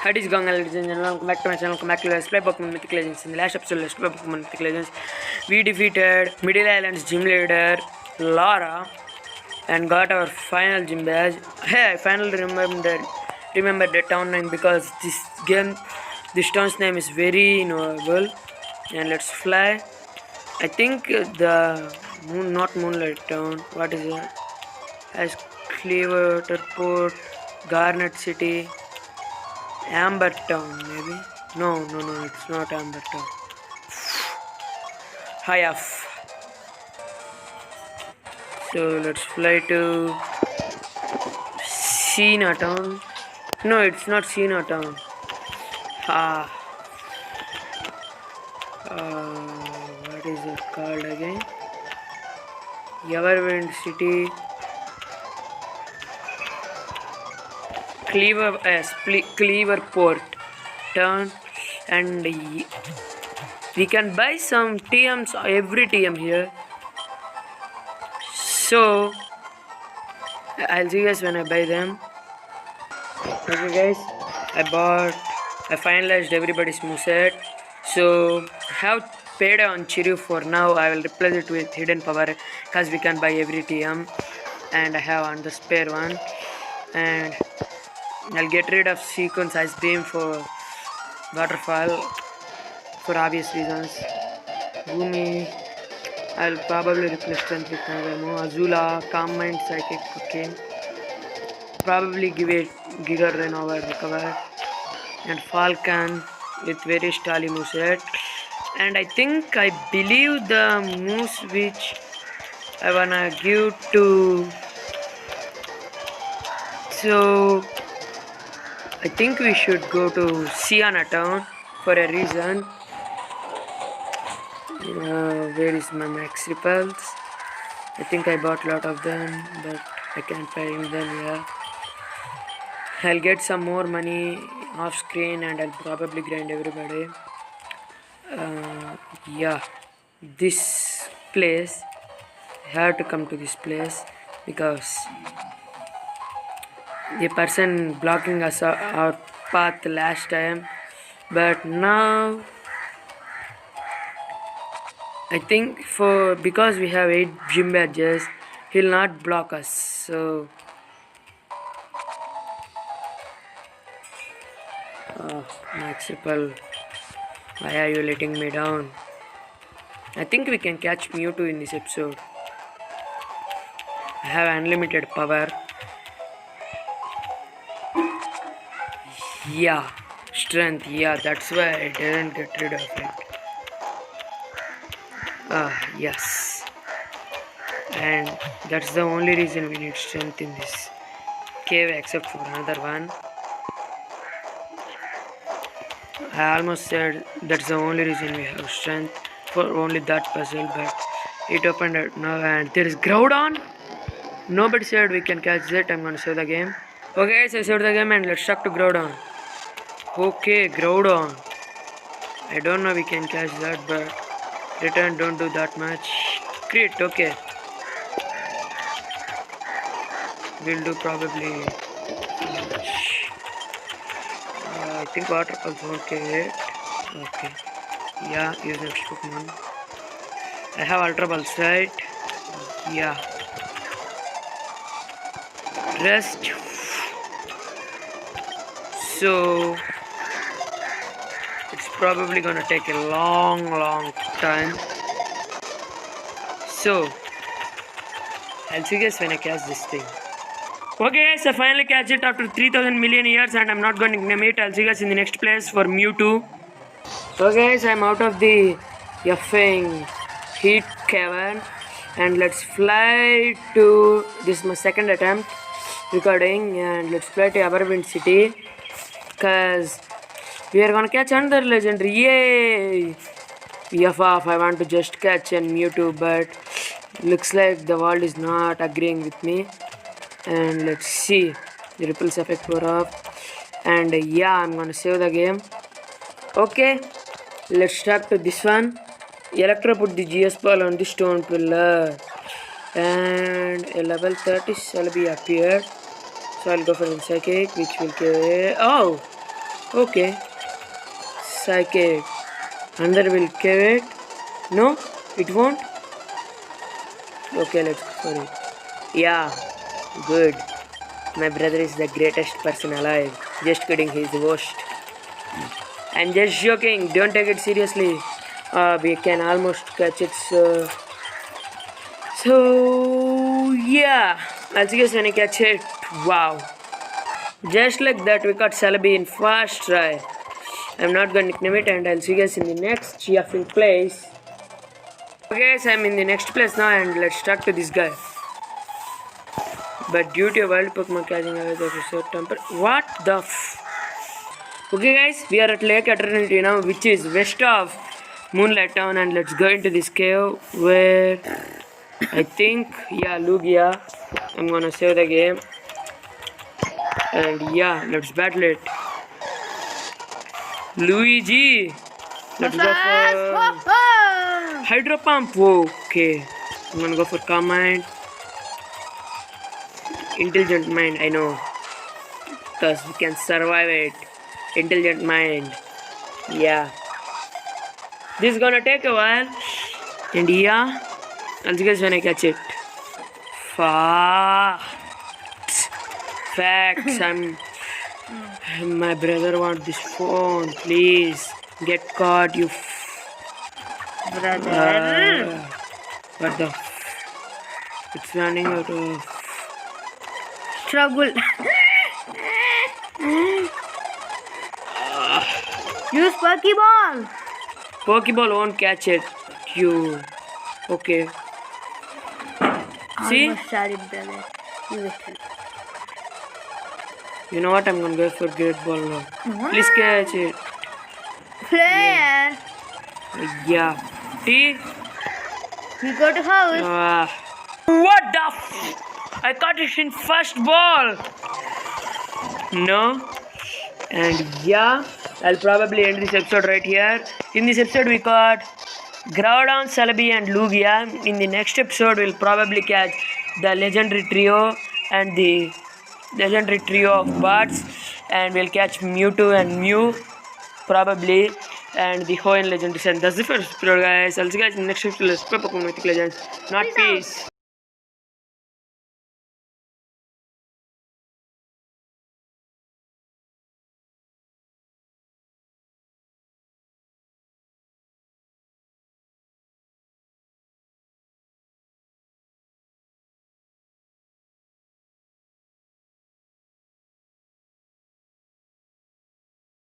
It is going on, ladies and gentlemen. Welcome back to my channel. Welcome back to Let's Play Pokemon Mythic Legends. In the last episode, Let's Play Pokemon Mythic Legends, we defeated Middle Island's gym leader, Laura, and got our final gym badge. Hey, I finally remembered the town name because this town's name is very knowable. And let's fly. I think not Moonlight Town. What is it? As Clearwater Port, Garnet City. Amber Town, maybe? No, it's not Amber Town. Hayaf. So let's fly to Sina Town. No, it's not Sina Town. What is it called again? Everwind City. Clearport Town, and we can buy some TMs, every TM here. So I'll see you guys when I buy them. Okay guys, I finalized everybody's moveset. So I have paid on Chiru for now. I will replace it with Hidden Power because we can buy every TM, and I have on the spare one, and I'll get rid of Sequence Ice Beam for Waterfall for obvious reasons. Boomy, I'll probably replace Strength with Nagamo. Azula, Calm Mind, Psychic, okay. Probably give it Giga Drain over Recover. And Falcon with very stally moveset. And I believe the moves which I wanna give to. So I think we should go to Siana Town for a reason. Where is my max repels? I think I bought a lot of them, but I can't find them here. I'll get some more money off screen and I'll probably grind everybody. Yeah, this place, I have to come to this place because the person blocking us our path last time, but now I think because we have 8 gym badges, he'll not block us. So Max Ripple, why are you letting me down? I think we can catch Mewtwo in this episode. I have unlimited power. Yeah, strength, yeah, that's why I didn't get rid of it. Yes. And that's the only reason we need strength in this cave, except for another one. I almost said that's the only reason we have strength for only that puzzle, but it opened it now, and there is Groudon. Nobody said we can catch that. I'm gonna save the game. Okay guys, I saved the game and let's talk to Groudon. Okay, Groudon. I don't know we can catch that, but return, don't do that much. Crit, okay. We'll do probably. I think Water Pulse won't kill it. Okay. Yeah, use next Pokemon. I have Ultra Pulse, right? Yeah. Rest. So it's probably gonna take a long time. So I'll see you guys when I catch this thing. Okay guys, I finally catch it after 3000 million years, and I'm not going to name it. I'll see you guys in the next place for Mewtwo. So guys, I'm out of the effing heat cavern, and let's fly to, this is my second attempt recording, and let's fly to Everwind City because we are gonna catch another legendary. Yay! FF, I want to just catch a Mewtwo, but looks like the world is not agreeing with me. And let's see, the ripples effect were off, and yeah, I'm gonna save the game. Okay, let's talk to this one. Electro put the GS ball on the stone pillar, and a level 30 shall be appeared. So I'll go for the psychic, which will kill. Oh, Okay. Psychic. Another will give it. No, it won't. Okay, let's go for it. Yeah, good. My brother is the greatest person alive. Just kidding, he's the worst. I'm just joking. Don't take it seriously. We can almost catch it. So yeah, I'll see you guys when I catch it. Wow. Just like that, we caught Celebi in first try. I'm not going to nickname it, and I'll see you guys in the next GFing place. Okay, guys, I'm in the next place now, and let's talk to this guy. But due to a wild Pokemon catching away the short temper. What the Okay, guys, we are at Lake Eternity now, which is west of Moonlight Town, and let's go into this cave where I think, yeah, Lugia. I'm gonna save the game. And yeah, let's battle it. Luigi! Let's go for Hydro Pump. Okay. I'm gonna go for Calm Mind. Intelligent Mind, I know. Because we can survive it. Intelligent Mind. Yeah. This is gonna take a while. And yeah, I'll see you guys when I catch it. Facts. My brother wants this phone. Please get caught, you Brother. what the it's running out of Struggle. Use Pokeball. Pokeball won't catch it. You okay? See? Almost sorry, brother. You know what? I'm gonna go for Great Ball now. Please catch it. Player. Yeah. T. We go to house. What the I caught it in first ball. No. And yeah, I'll probably end this episode right here. In this episode, we caught Groudon, Celebi, and Lugia. In the next episode, we'll probably catch the legendary trio and the legendary trio of birds. And we'll catch Mewtwo and Mew, probably. And the Hoenn legendary set. That's the first episode, guys. I'll see you guys in the next episode. Let's play Pokemon Mythic Legends. Not peace.